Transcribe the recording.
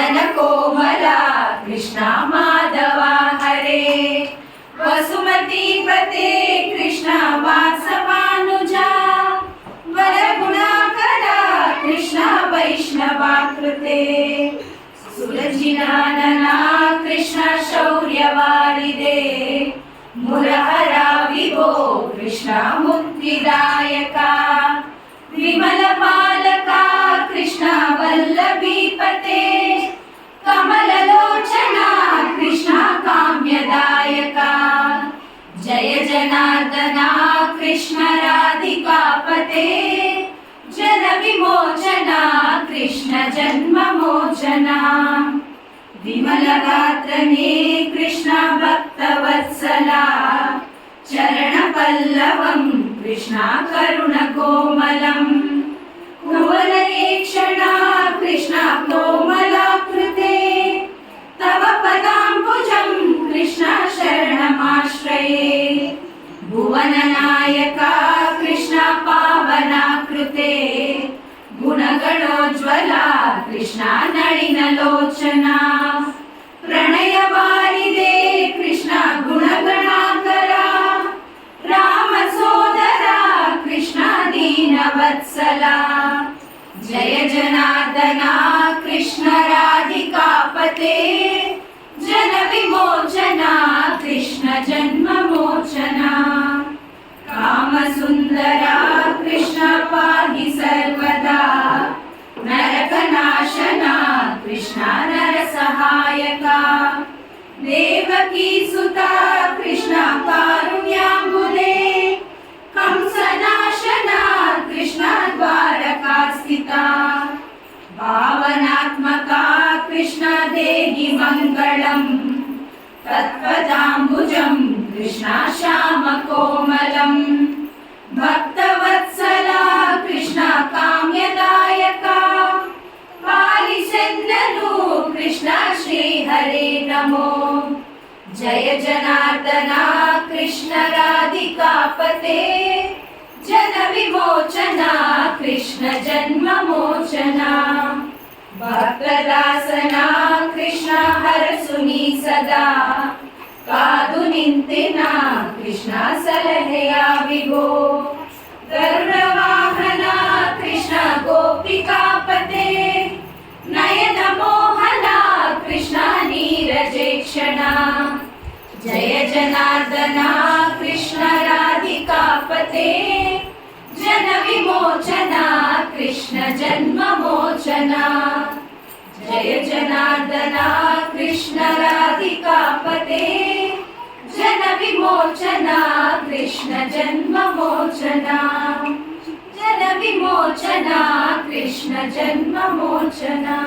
मदन कोमला कृष्णा माधवा हरे वसुमतीपते कृष्णा वासवानुजा वरगुणाकरा कृष्णा वैष्णवाकृते सुरजिनानना कृष्णा शौर्यवारिदे मुरहरा विभो कृष्णा मुक्तिदायका विमलपालका कृष्णा वल्लभीपते कमललोचना कृष्णा काम्यदायका जय जनार्दना कृष्ण राधिकापते जन विमोचना कृष्ण जन्ममोचना विमलगात्रने कृष्णा भक्तवत्सला चरणपल्लवं कृष्णा करुणकोमलम् कुवलयेक्षणा कृष्णा कोमलाकृते तव पदाम्बुजं कृष्णा शरणमाश्रये भुवननायका कृष्णा पावनाकृते गुणगणोज्ज्वला कृष्णा नळिनलोचना प्रणयवारिदे कृष्णा गुणगणाकरा रामसोदरा कृष्णा दीनवत्सला जय जनार्दना कृष्ण राधिकापते जन विमोचना कृष्ण जन्ममोचना कामसुन्दरा कृष्ण पाहि सर्वदा नरकनाशना कृष्णा नरसहायका देवकी सुता कृष्णा कारुण्याम्बुदे कंसनाशना कृष्णा द्वारकास्थिता भावनात्मका कृष्णा देहि मङ्गलम् तत्पदाम्बुजं कृष्णा श्यामकोमलम् भक्तवत्सला कृष्णा काम्यदायका पालिसेन्ननु कृष्णा श्रीहरे नमो जय जनार्दना कृष्ण राधिकापते जन विमोचना कृष्ण जन्ममोचना भक्तदासना कृष्ण हरसुनी सदा कादु निंतिना कृष्ण सलहेया विभो गरुडवाहना कृष्ण गोपिकापते नयन मोहना कृष्ण नीरजेक्षणा जय जनार्दना कृष्ण राधिकापते जन विमोचना कृष्ण जन्ममोचना जय जनार्दना कृष्ण राधिकापते जन विमोचना कृष्ण जन्ममोचना जन विमोचना कृष्ण जन्ममोचना।